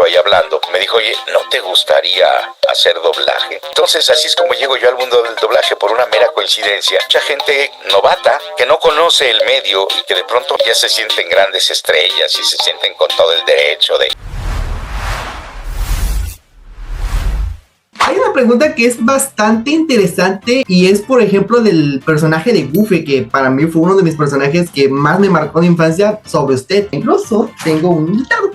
muchacho ahí hablando me dijo, oye, ¿no te gustaría hacer doblaje? Entonces así es como llego yo al mundo del doblaje, por una mera coincidencia. Mucha gente novata que no conoce el medio y que de pronto ya se sienten grandes estrellas y se sienten con todo el derecho de... Hay una pregunta que es bastante interesante y es, por ejemplo, del personaje de Goofy, que para mí fue uno de mis personajes que más me marcó en infancia sobre usted. Incluso tengo un invitado.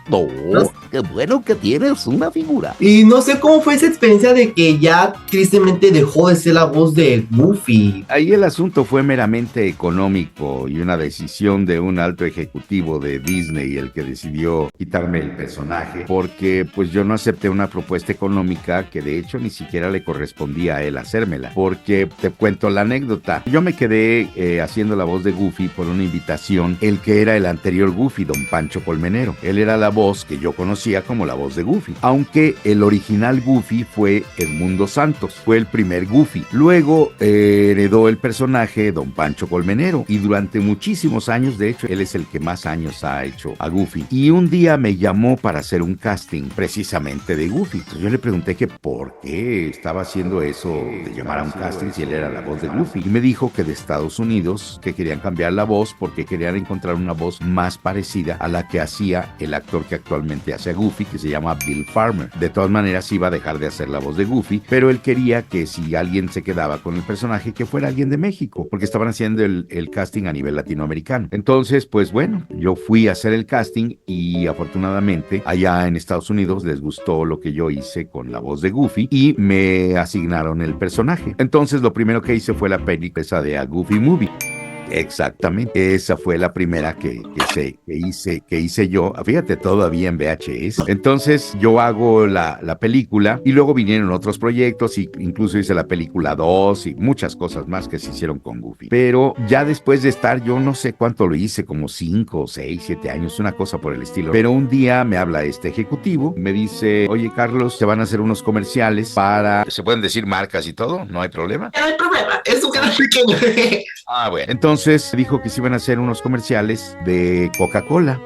No, qué bueno que tienes una figura. Y no sé cómo fue esa experiencia de que ya tristemente dejó de ser la voz de Goofy. Ahí el asunto fue meramente económico y una decisión de un alto ejecutivo de Disney el que decidió quitarme el personaje, porque pues yo no acepté una propuesta económica que de hecho ni siquiera le correspondía a él hacérmela, porque te cuento la anécdota. Yo me quedé haciendo la voz de Goofy por una invitación, el que era el anterior Goofy, don Pancho Colmenero. Él era la voz que yo conocía como la voz de Goofy, aunque el original Goofy fue Edmundo Santos, fue el primer Goofy. Luego heredó el personaje don Pancho Colmenero y durante muchísimos años, de hecho, él es el que más años ha hecho a Goofy. Y un día me llamó para hacer un casting precisamente de Goofy. Entonces yo le pregunté que por qué estaba haciendo eso de llamar a un casting si él era la voz de Goofy. Y me dijo que de Estados Unidos, que querían cambiar la voz porque querían encontrar una voz más parecida a la que hacía el actor que actualmente hace a Goofy, que se llama Bill Farmer. De todas maneras iba a dejar de hacer la voz de Goofy, pero él quería que si alguien se quedaba con el personaje, que fuera alguien de México, porque estaban haciendo el casting a nivel latinoamericano. Entonces, pues bueno, yo fui a hacer el casting y afortunadamente allá en Estados Unidos les gustó lo que yo hice con la voz de Goofy y me asignaron el personaje. Entonces lo primero que hice fue la película esa de A Goofy Movie. Exactamente, esa fue la primera que hice yo, fíjate, todavía en VHS. Entonces yo hago la película y luego vinieron otros proyectos y incluso hice la película 2 y muchas cosas más que se hicieron con Goofy. Pero ya después de estar, yo no sé cuánto lo hice, como 5, 6, 7 años, una cosa por el estilo. Pero un día me habla este ejecutivo, me dice, oye Carlos, se van a hacer unos comerciales para... ¿Se pueden decir marcas y todo? ¿No hay problema? No hay problema, es un canal pequeño. Ah, bueno. Entonces dijo que se iban a hacer unos comerciales de Coca-Cola.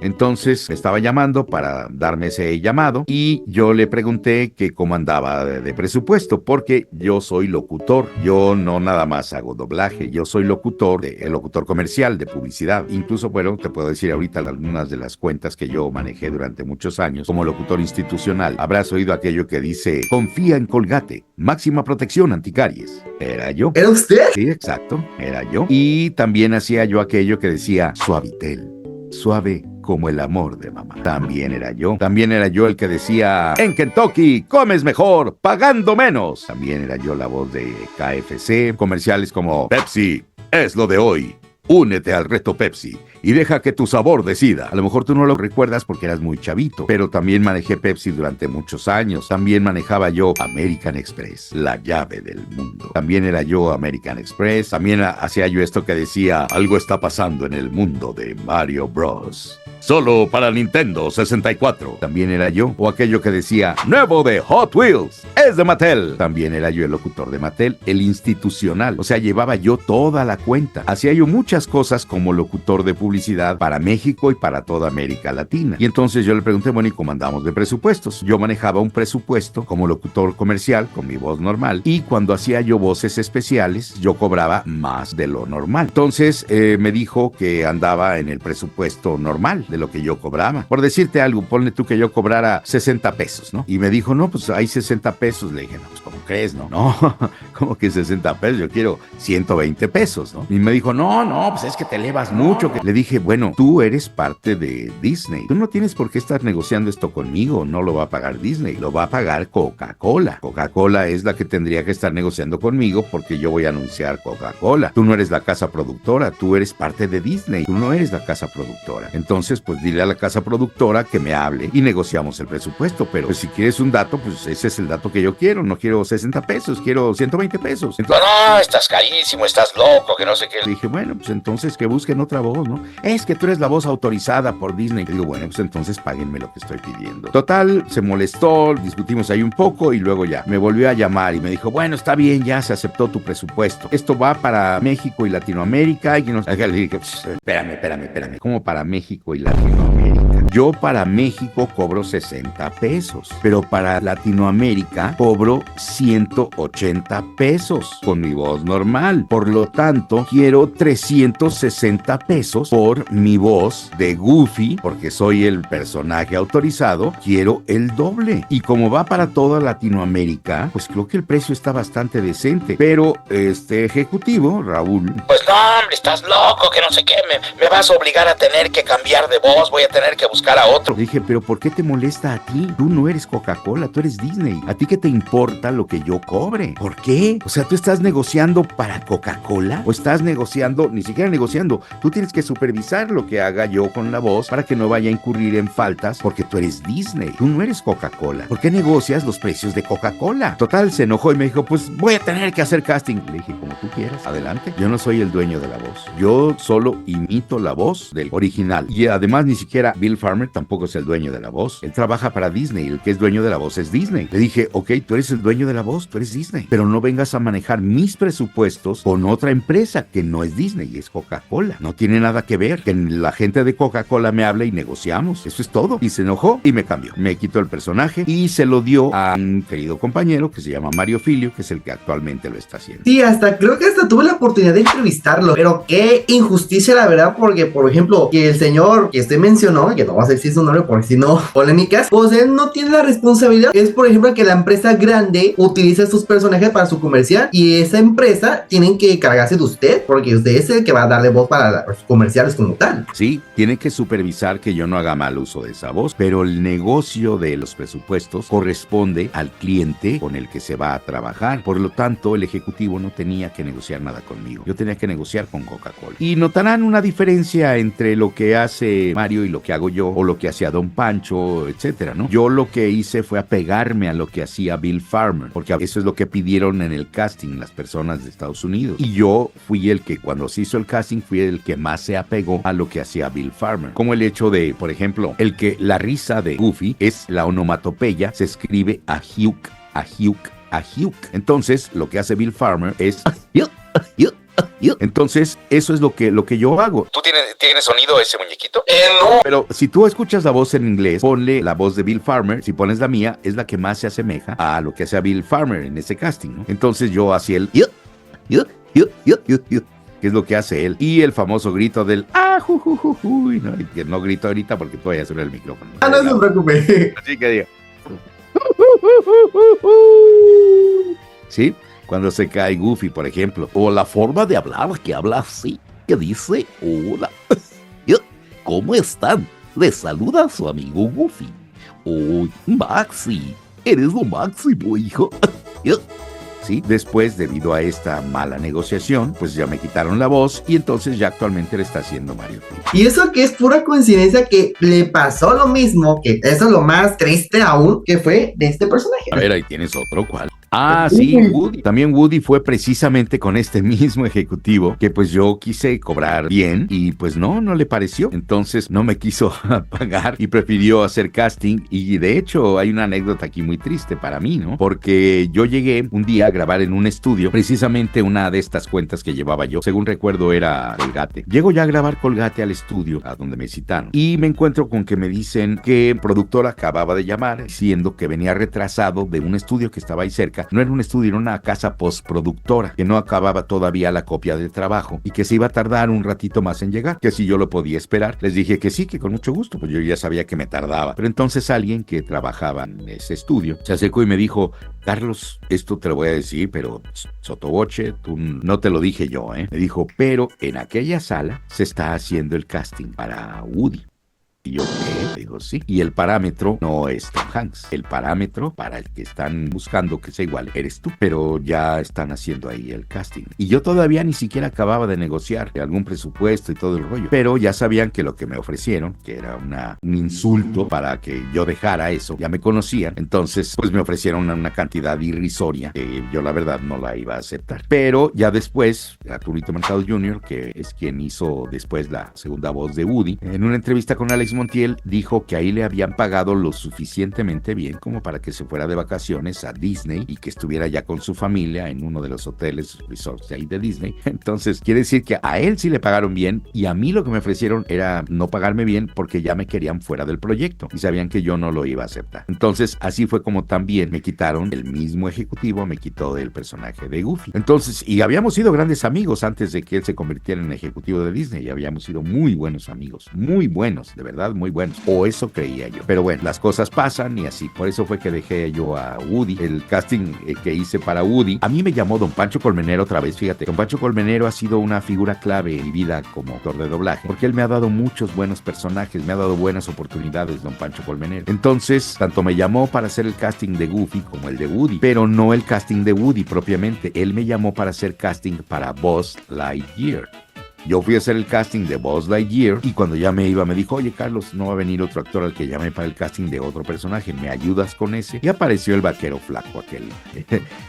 Entonces me estaba llamando para darme ese llamado y yo le pregunté que cómo andaba de presupuesto, porque yo soy locutor, yo no nada más hago doblaje, yo soy locutor, el locutor comercial de publicidad. Incluso, bueno, te puedo decir ahorita algunas de las cuentas que yo manejé durante muchos años como locutor institucional. Habrás oído aquello que dice, confía en Colgate, máxima protección anticaries. ¿Era yo? ¿Era usted? Sí, exacto, era yo. Y también hacía yo aquello que decía, Suavitel, suave como el amor de mamá. También era yo. También era yo el que decía, en Kentucky comes mejor, pagando menos. También era yo la voz de KFC. Comerciales como, Pepsi es lo de hoy. Únete al reto Pepsi y deja que tu sabor decida. A lo mejor tú no lo recuerdas porque eras muy chavito, pero también manejé Pepsi durante muchos años. También manejaba yo American Express, la llave del mundo. También era yo American Express. También hacía yo esto que decía, algo está pasando en el mundo de Mario Bros. Solo para Nintendo 64. También era yo. O aquello que decía, nuevo de Hot Wheels, es de Mattel. También era yo el locutor de Mattel, el institucional. O sea, llevaba yo toda la cuenta. Hacía yo muchas cosas como locutor de publicidad para México y para toda América Latina. Y entonces yo le pregunté, bueno, ¿y cómo andamos de presupuestos? Yo manejaba un presupuesto como locutor comercial, con mi voz normal. Y cuando hacía yo voces especiales, yo cobraba más de lo normal. Entonces me dijo que andaba en el presupuesto normal de lo que yo cobraba. Por decirte algo, ponle tú que yo cobrara 60 pesos, ¿no? Y me dijo, no, pues hay 60 pesos. Le dije, no, pues ¿cómo crees, no? No, ¿cómo que 60 pesos? Yo quiero 120 pesos, ¿no? Y me dijo, no, pues es que te elevas mucho. Le dije, bueno, tú eres parte de Disney. Tú no tienes por qué estar negociando esto conmigo. No lo va a pagar Disney, lo va a pagar Coca-Cola. Coca-Cola es la que tendría que estar negociando conmigo porque yo voy a anunciar Coca-Cola. Tú no eres la casa productora, tú eres parte de Disney. Tú no eres la casa productora. Entonces, pues dile a la casa productora que me hable y negociamos el presupuesto. Pero pues, si quieres un dato, pues ese es el dato que yo quiero. No quiero 60 pesos, quiero 120 pesos. Entonces, no, estás carísimo, estás loco, que no sé qué. Dije, bueno, pues entonces que busquen otra voz, ¿no? Es que tú eres la voz autorizada por Disney. Digo, bueno, pues entonces páguenme lo que estoy pidiendo. Total, se molestó, discutimos ahí un poco y luego ya me volvió a llamar y me dijo, bueno, está bien, ya se aceptó tu presupuesto. Esto va para México y Latinoamérica. Y le dije, espérame. ¿Cómo para México y Latinoamérica? Yo para México cobro 60 pesos, pero para Latinoamérica cobro 180 pesos con mi voz normal. Por lo tanto, quiero 360 pesos por mi voz de Goofy, porque soy el personaje autorizado, quiero el doble. Y como va para toda Latinoamérica, pues creo que el precio está bastante decente. Pero este ejecutivo, Raúl... Pues no, hombre, estás loco, que no sé qué, me vas a obligar a tener que cambiar de voz, voy a tener que buscar a otro. Le dije, pero ¿por qué te molesta a ti? Tú no eres Coca-Cola, tú eres Disney. ¿A ti qué te importa lo que yo cobre? ¿Por qué? O sea, ¿tú estás negociando para Coca-Cola? ¿O estás negociando, ni siquiera negociando, tú tienes que supervisar lo que haga yo con la voz para que no vaya a incurrir en faltas porque tú eres Disney, tú no eres Coca-Cola? ¿Por qué negocias los precios de Coca-Cola? Total, se enojó y me dijo, pues voy a tener que hacer casting. Le dije, como tú quieras, adelante. Yo no soy el dueño de la voz. Yo solo imito la voz del original. Y además ni siquiera Bill Farmer tampoco es el dueño de la voz. Él trabaja para Disney. El que es dueño de la voz es Disney. Le dije, ok, tú eres el dueño de la voz, tú eres Disney. Pero no vengas a manejar mis presupuestos con otra empresa que no es Disney, es Coca-Cola. No tiene nada que ver. Que la gente de Coca-Cola me hable y negociamos. Eso es todo. Y se enojó y me cambió. Me quitó el personaje y se lo dio a un querido compañero que se llama Mario Filio, que es el que actualmente lo está haciendo. Sí, creo que hasta tuve la oportunidad de entrevistarlo, pero qué injusticia la verdad, porque por ejemplo, que el señor que usted mencionó, que no va a decir su nombre porque si no, polémicas, pues él no tiene la responsabilidad. Es por ejemplo que la empresa grande utiliza sus personajes para su comercial y esa empresa tienen que cargarse de usted, porque usted es el que va a darle voz para los comerciales como tal. Sí, tiene que supervisar que yo no haga mal uso de esa voz, pero el negocio de los presupuestos corresponde al cliente con el que se va a trabajar. Por lo tanto, el ejecutivo no tenía que negociar nada conmigo. Yo tenía que negociar con Coca-Cola. Y notarán una diferencia entre lo que hace Mario y lo que hago yo, o lo que hacía Don Pancho, etcétera, ¿no? Yo lo que hice fue apegarme a lo que hacía Bill Farmer, porque eso es lo que pidieron en el casting las personas de Estados Unidos. Y yo fui el que, cuando se hizo el casting, fui el que más se apegó a lo que hacía Bill Farmer. Como el hecho de, por ejemplo, el que la risa de Goofy es la onomatopeya, se escribe ahiuk, ahiuk, ahiuk. Entonces, lo que hace Bill Farmer es entonces, eso es lo que yo hago. ¿Tú tienes sonido ese muñequito? No. Pero si tú escuchas la voz en inglés, ponle la voz de Bill Farmer. Si pones la mía, es la que más se asemeja a lo que hacía Bill Farmer en ese casting, ¿no? Entonces yo hacía el que es lo que hace él. Y el famoso grito del ¿no? Y que no grito ahorita porque todavía suena el micrófono. No se preocupe. Así que digo. ¿Sí? Cuando se cae Goofy, por ejemplo. O la forma de hablar que habla así, que dice, hola, ¿cómo están? Les saluda a su amigo Goofy. Oh, Maxi, eres lo máximo, hijo. ¿Sí? Después, debido a esta mala negociación, pues ya me quitaron la voz y entonces ya actualmente le está haciendo Mario Filio. Y eso que es pura coincidencia que le pasó lo mismo, que eso es lo más triste aún, que fue de este personaje. A ver, ahí tienes otro, ¿cuál? Ah, sí, Woody. También Woody fue precisamente con este mismo ejecutivo que pues yo quise cobrar bien y pues no le pareció. Entonces no me quiso pagar y prefirió hacer casting y de hecho hay una anécdota aquí muy triste para mí, ¿no? Porque yo llegué un día a grabar en un estudio, precisamente una de estas cuentas que llevaba yo, según recuerdo era Colgate. Llego ya a grabar Colgate al estudio a donde me citaron y me encuentro con que me dicen que el productor acababa de llamar diciendo que venía retrasado de un estudio que estaba ahí cerca. No era un estudio, era una casa postproductora, que no acababa todavía la copia del trabajo y que se iba a tardar un ratito más en llegar, que si yo lo podía esperar. Les dije que sí, que con mucho gusto, pues yo ya sabía que me tardaba. Pero entonces alguien que trabajaba en ese estudio se acercó y me dijo, Carlos, esto te lo voy a decir, pero sotoboche, tú no te lo dije yo, ¿eh? Me dijo, pero en aquella sala se está haciendo el casting para Woody. Y yo, ¿qué? Digo, sí. Y el parámetro no es Tom Hanks. El parámetro para el que están buscando que sea igual eres tú. Pero ya están haciendo ahí el casting. Y yo todavía ni siquiera acababa de negociar algún presupuesto y todo el rollo. Pero ya sabían que lo que me ofrecieron, que era un insulto para que yo dejara eso, ya me conocían. Entonces, pues me ofrecieron una cantidad irrisoria que yo la verdad no la iba a aceptar. Pero ya después, Arturito Mercado Jr., que es quien hizo después la segunda voz de Woody, en una entrevista con Alex Montiel dijo dijo que ahí le habían pagado lo suficientemente bien como para que se fuera de vacaciones a Disney y que estuviera ya con su familia en uno de los hoteles, resorts de ahí de Disney. Entonces, quiere decir que a él sí le pagaron bien y a mí lo que me ofrecieron era no pagarme bien porque ya me querían fuera del proyecto y sabían que yo no lo iba a aceptar. Entonces, así fue como también me quitaron, el mismo ejecutivo me quitó del personaje de Goofy. Entonces, y habíamos sido grandes amigos antes de que él se convirtiera en ejecutivo de Disney y habíamos sido muy buenos amigos, muy buenos, de verdad, muy buenos. O eso creía yo. Pero bueno, las cosas pasan y así. Por eso fue que dejé yo a Woody. El casting que hice para Woody, a mí me llamó Don Pancho Colmenero otra vez. Fíjate, Don Pancho Colmenero ha sido una figura clave en mi vida como actor de doblaje, porque él me ha dado muchos buenos personajes, me ha dado buenas oportunidades, Don Pancho Colmenero. Entonces, tanto me llamó para hacer el casting de Goofy como el de Woody, pero no el casting de Woody propiamente. Él me llamó para hacer casting para Buzz Lightyear. Yo fui a hacer el casting de Buzz Lightyear y cuando ya me iba me dijo, oye Carlos, no va a venir otro actor al que llamé para el casting de otro personaje, ¿me ayudas con ese? Y apareció el vaquero flaco aquel.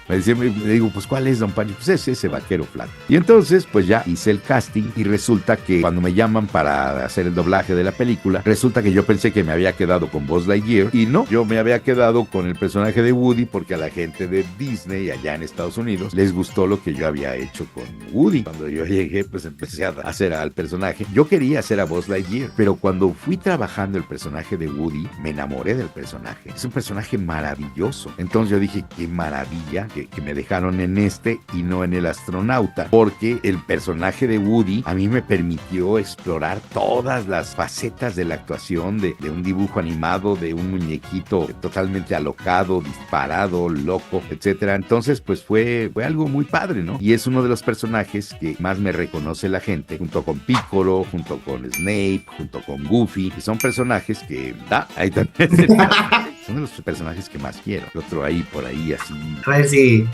Le digo, pues ¿cuál es, Don Pancho? Pues es ese vaquero flaco. Y entonces pues ya hice el casting y resulta que cuando me llaman para hacer el doblaje de la película, resulta que yo pensé que me había quedado con Buzz Lightyear y no, yo me había quedado con el personaje de Woody porque a la gente de Disney allá en Estados Unidos les gustó lo que yo había hecho con Woody. Cuando yo llegué pues empecé a hacer al personaje. Yo quería hacer a Buzz Lightyear, pero cuando fui trabajando el personaje de Woody, me enamoré del personaje. Es un personaje maravilloso. Entonces yo dije, qué maravilla que me dejaron en este y no en el astronauta, porque el personaje de Woody a mí me permitió explorar todas las facetas de la actuación de un dibujo animado, de un muñequito totalmente alocado, disparado, loco, etcétera. Entonces pues fue algo muy padre, ¿no? Y es uno de los personajes que más me reconoce la gente, junto con Piccolo, junto con Snape, junto con Goofy, que son personajes que ahí también son de los personajes que más quiero. El otro ahí, por ahí, así. Sí.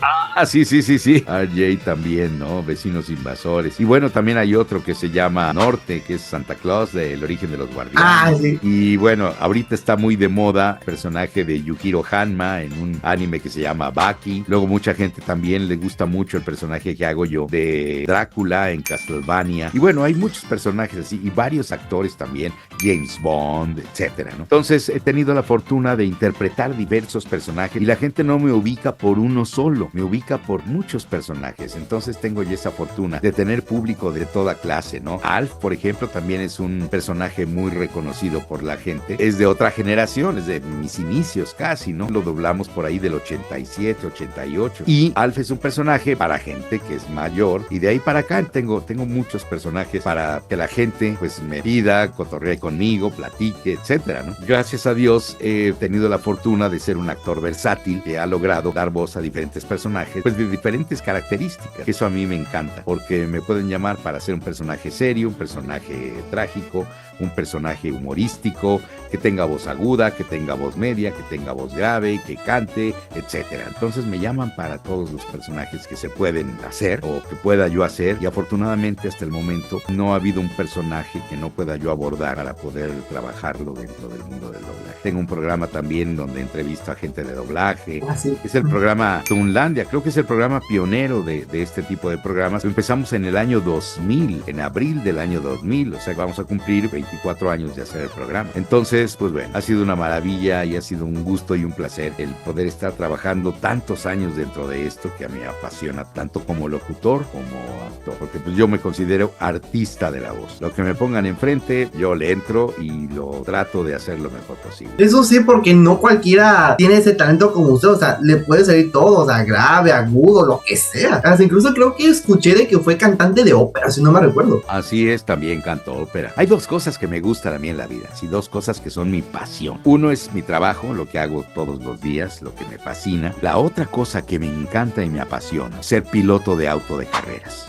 Sí. RJ también, ¿no? Vecinos invasores. Y bueno, también hay otro que se llama Norte, que es Santa Claus, del origen de los guardianes. Sí. Y bueno, ahorita está muy de moda el personaje de Yukiro Hanma en un anime que se llama Baki. Luego mucha gente también le gusta mucho el personaje que hago yo de Drácula en Castlevania. Y bueno, hay muchos personajes así y varios actores también, James Bond, etcétera, ¿no? Entonces he tenido la fortuna de interpretar diversos personajes y la gente no me ubica por uno solo, me ubica por muchos personajes. Entonces tengo ya esa fortuna de tener público de toda clase, ¿no? Alf, por ejemplo, también es un personaje muy reconocido por la gente. Es de otra generación, es de mis inicios casi, ¿no? Lo doblamos por ahí del 87, 88. Y Alf es un personaje para gente que es mayor y de ahí para acá tengo muchos personajes para que la gente pues me pida, cotorree conmigo, platique, etcétera, ¿no? Gracias a Dios he tenido la fortuna de ser un actor versátil que ha logrado dar voz a diferentes personajes pues de diferentes características. Eso a mí me encanta porque me pueden llamar para ser un personaje serio, un personaje trágico, un personaje humorístico, que tenga voz aguda, que tenga voz media, que tenga voz grave, que cante, etcétera. Entonces me llaman para todos los personajes que se pueden hacer o que pueda yo hacer y afortunadamente hasta el momento no ha habido un personaje que no pueda yo abordar para poder trabajarlo dentro del mundo del doblaje. Tengo un programa también donde entrevisto a gente de doblaje. Sí. Es el programa Toonlandia, creo que es el programa pionero de este tipo de programas. Empezamos en el año 2000, en abril del año 2000, o sea que vamos a cumplir 24 años de hacer el programa. Entonces, pues bueno, ha sido una maravilla y ha sido un gusto y un placer el poder estar trabajando tantos años dentro de esto que a mí me apasiona tanto como locutor como actor, porque pues yo me considero artista de la voz. Lo que me pongan enfrente, yo le entro y lo trato de hacer lo mejor posible. Eso sí, porque no cualquiera tiene ese talento como usted, o sea, le puede salir todo, o sea, grave, agudo, lo que sea. Hasta incluso creo que escuché de que fue cantante de ópera, si no me recuerdo. Así es, también canto ópera. Hay dos cosas que me gustan a mí en la vida, sí, dos cosas que son mi pasión. Uno es mi trabajo, lo que hago todos los días, lo que me fascina. La otra cosa que me encanta y me apasiona, ser piloto de auto de carreras.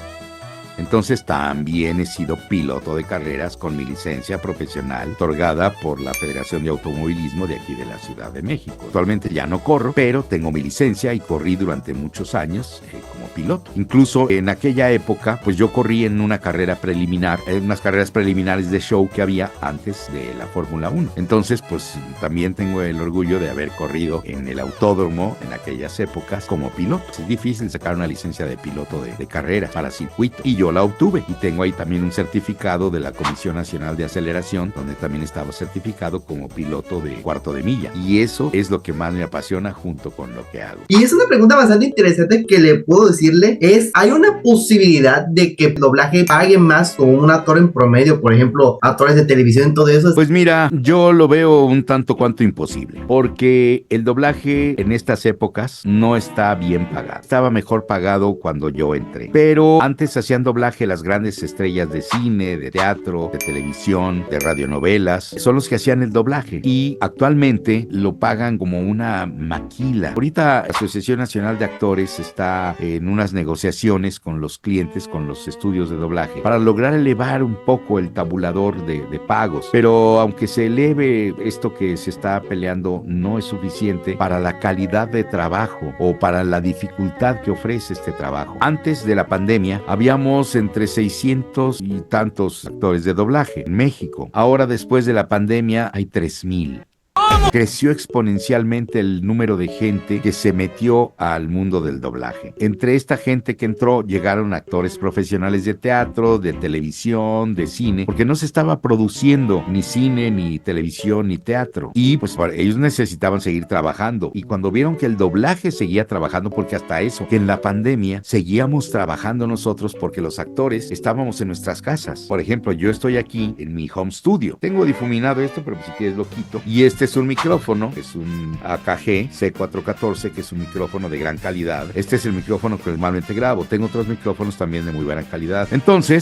Entonces también he sido piloto de carreras con mi licencia profesional otorgada por la Federación de Automovilismo de aquí de la Ciudad de México. Actualmente ya no corro, pero tengo mi licencia y corrí durante muchos años como piloto. Incluso en aquella época, pues yo corrí en una carrera preliminar, en unas carreras preliminares de show que había antes de la Fórmula 1. Entonces, pues también tengo el orgullo de haber corrido en el autódromo en aquellas épocas como piloto. Es difícil sacar una licencia de piloto de carrera para circuito y yo la obtuve. Y tengo ahí también un certificado de la Comisión Nacional de Aceleración, donde también estaba certificado como piloto de cuarto de milla. Y eso es lo que más me apasiona junto con lo que hago. Y es una pregunta bastante interesante que le puedo decirle, ¿hay una posibilidad de que el doblaje pague más con un actor en promedio, por ejemplo, actores de televisión y todo eso? Pues mira, yo lo veo un tanto cuanto imposible, porque el doblaje en estas épocas no está bien pagado. Estaba mejor pagado cuando yo entré, pero antes hacían doblaje las grandes estrellas de cine, de teatro, de televisión, de radionovelas, son los que hacían el doblaje, y actualmente lo pagan como una maquila. Ahorita la Asociación Nacional de Actores está en unas negociaciones con los clientes, con los estudios de doblaje, para lograr elevar un poco el tabulador de pagos, pero aunque se eleve, esto que se está peleando no es suficiente para la calidad de trabajo o para la dificultad que ofrece este trabajo. Antes de la pandemia habíamos entre 600 y tantos actores de doblaje en México. Ahora, después de la pandemia, hay 3,000. Creció exponencialmente el número de gente que se metió al mundo del doblaje. Entre esta gente que entró llegaron actores profesionales de teatro, de televisión, de cine, porque no se estaba produciendo ni cine, ni televisión, ni teatro. Y pues ellos necesitaban seguir trabajando. Y cuando vieron que el doblaje seguía trabajando, porque hasta eso, que en la pandemia seguíamos trabajando nosotros porque los actores estábamos en nuestras casas. Por ejemplo, yo estoy aquí en mi home studio. Tengo difuminado esto, pero si quieres lo quito. Y este es un micrófono, es un AKG C414, que es un micrófono de gran calidad. Este es el micrófono que normalmente grabo. Tengo otros micrófonos también de muy buena calidad. Entonces,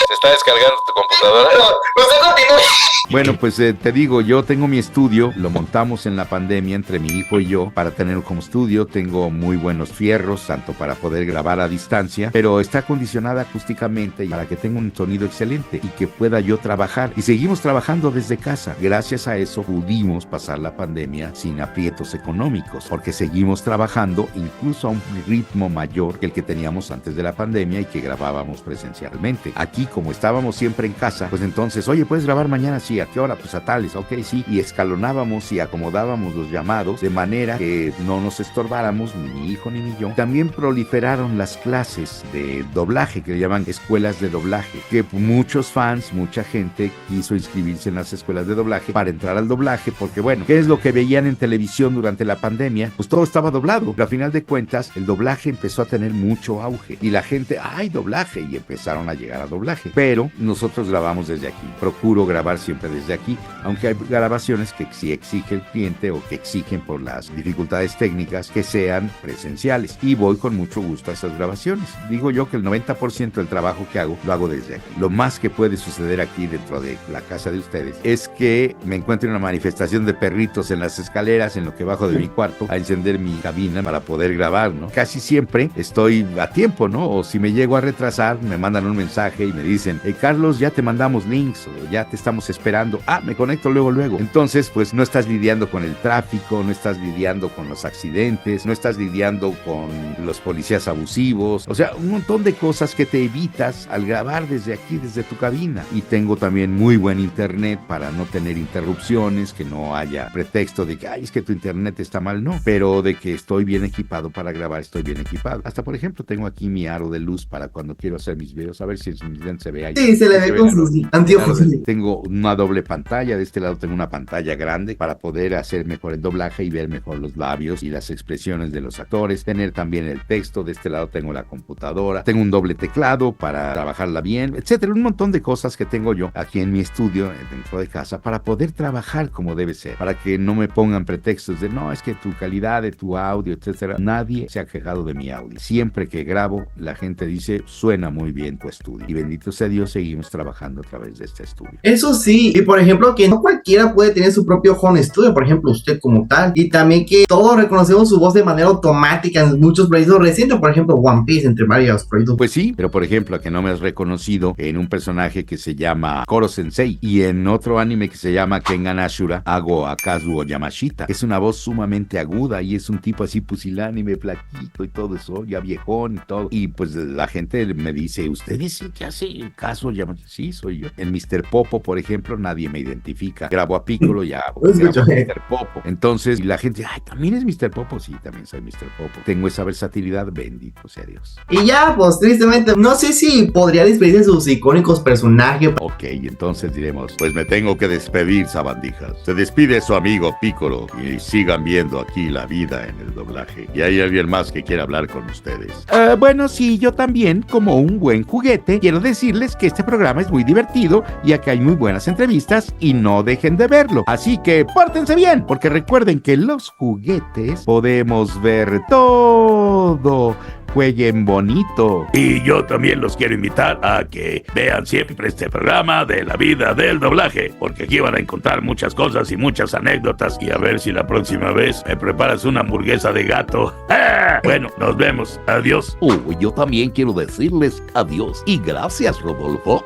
¿se está descargando tu computadora? Usted continúe. bueno, pues te digo, yo tengo mi estudio, lo montamos en la pandemia entre mi hijo y yo para tener como estudio. Tengo muy buenos fierros, tanto para poder grabar a distancia, pero está acondicionada acústicamente para que tenga un sonido excelente y que pueda yo trabajar. Y seguimos trabajando desde casa. Gracias a eso pudimos pasar la pandemia sin aprietos económicos, porque seguimos trabajando incluso a un ritmo mayor que el que teníamos antes de la pandemia y que grabábamos presencialmente. Aquí, como estábamos siempre en casa, pues entonces, oye, ¿puedes grabar mañana? Sí, ¿a qué hora? Pues a tales, ok, sí. Y escalonábamos y acomodábamos los llamados de manera que no nos estorbáramos, ni mi hijo ni yo. También proliferaron las clases de doblaje, que le llaman escuelas de doblaje, que muchos fans, mucha gente quiso inscribirse en las escuelas de doblaje para entrar al doblaje, porque bueno, ¿qué es lo que veían en televisión durante la pandemia? Pues todo estaba doblado. Pero a final de cuentas, el doblaje empezó a tener mucho auge y la gente, ¡ay, doblaje! Y empezaron a llegar a doblaje. Pero nosotros grabamos desde aquí. Procuro grabar siempre desde aquí, aunque hay grabaciones que sí exige el cliente o que exigen por las dificultades técnicas que sean presenciales. Y voy con mucho gusto a esas grabaciones. Digo yo que el 90% del trabajo que hago lo hago desde aquí. Lo más que puede suceder aquí dentro de la casa de ustedes es que me encuentre una manifestación de perritos en las escaleras en lo que bajo de mi cuarto a encender mi cabina para poder grabar, ¿no? Casi siempre estoy a tiempo, ¿no? O si me llego a retrasar, me mandan un mensaje y me dicen, hey Carlos, ya te mandamos links o ya te estamos esperando. Ah, me conecto luego. Entonces, pues no estás lidiando con el tráfico, no estás lidiando con los accidentes, no estás lidiando con los policías abusivos, o sea, un montón de cosas que te evitas al grabar desde aquí, desde tu cabina. Y tengo también muy buen internet para no tener interrupciones, que no haya pretexto de que, ay, es que tu internet está mal, no, pero de que estoy bien equipado para grabar, estoy bien equipado. Hasta, por ejemplo, tengo aquí mi aro de luz para cuando quiero hacer mis videos, a ver si se ve ahí. Sí, se le ve con sus anteojos. Tengo una doble pantalla, de este lado tengo una pantalla grande para poder hacer mejor el doblaje y ver mejor los labios y las expresiones de los actores, tener también el texto, de este lado tengo la computadora, tengo un doble teclado para trabajarla bien, etcétera, un montón de cosas que tengo yo aquí en mi estudio, dentro de casa, para poder trabajar como debe ser, para que no me pongan pretextos de, no, es que tu calidad de tu audio, etcétera. Nadie se ha quejado de mi audio. Siempre que grabo, la gente dice, suena muy bien tu estudio. Y bendito sea Dios, seguimos trabajando a través de este estudio. Eso sí, y por ejemplo, que no cualquiera puede tener su propio home studio, por ejemplo, usted como tal, y también que todos reconocemos su voz de manera automática en muchos proyectos recientes, por ejemplo, One Piece, entre varios proyectos. Pues sí, pero por ejemplo, a que no me has reconocido en un personaje que se llama Koro Sensei, y en otro anime que se llama Kengan Ashura, hago a Kazuo Yamashita. Es una voz sumamente aguda y es un tipo así pusilánime, flaquito y todo eso, ya viejón y todo. Y pues la gente me dice, ¿usted es el que hace el caso, sí, soy yo. En Mr. Popo, por ejemplo, nadie me identifica. Grabo a Piccolo, ya grabo a Mr. Popo. Entonces, y la gente, ay, ¿también es Mr. Popo? Sí, también soy Mr. Popo. Tengo esa versatilidad, bendito sea Dios. Y ya, pues tristemente, no sé si podría despedirse de sus icónicos personajes. Ok, entonces diremos, pues me tengo que despedir, sabandijas. Se despide su amigo Piccolo y sigan viendo aquí la vida en el doblaje. ¿Y hay alguien más que quiera hablar con ustedes? Bueno, sí, yo también, como un buen juguete, quiero decirles que este programa es muy divertido, ya que hay muy buenas entrevistas y no dejen de verlo. Así que pórtense bien, porque recuerden que los juguetes podemos ver todo. Jueguen bonito. Y yo también los quiero invitar a que vean siempre este programa de la vida del doblaje, porque aquí van a encontrar muchas cosas y muchas anécdotas, y a ver si la próxima vez me preparas una hamburguesa de gato. ¡Ah! Bueno, nos vemos. Adiós. Yo también quiero decirles adiós y gracias, Rodolfo,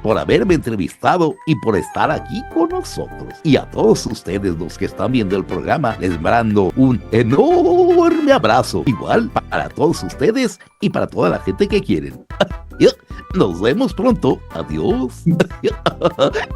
por haberme entrevistado y por estar aquí con nosotros. Y a todos ustedes los que están viendo el programa, les mando un enorme abrazo. Igual para todos ustedes y para toda la gente que quieren. Nos vemos pronto. Adiós.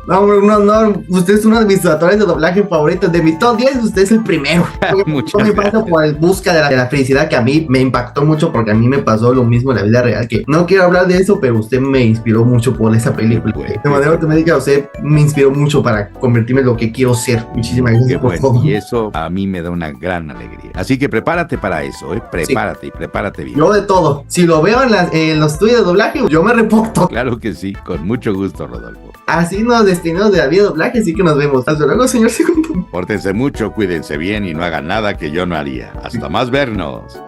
No, un honor. Usted es uno de mis actores de doblaje favoritos. De mi top 10, usted es el primero. Muchas me pasa por el busca de la felicidad, que a mí me impactó mucho, porque a mí me pasó lo mismo en la vida real. Que no quiero hablar de eso, pero usted me inspiró mucho por esa película. De manera automática, usted me inspiró mucho para convertirme en lo que quiero ser. Muchísimas gracias por todo. Y eso a mí me da una gran alegría. Así que prepárate para eso, prepárate, sí. Y prepárate bien. Yo de todo. Si lo veo en los estudios de doblaje, yo me reporto. Claro que sí, con mucho gusto, Rodolfo. Así nos destinamos de la vida de doblaje, así que nos vemos. Hasta luego, señor Segundo. Pórtense mucho, cuídense bien y no hagan nada que yo no haría. Hasta más vernos.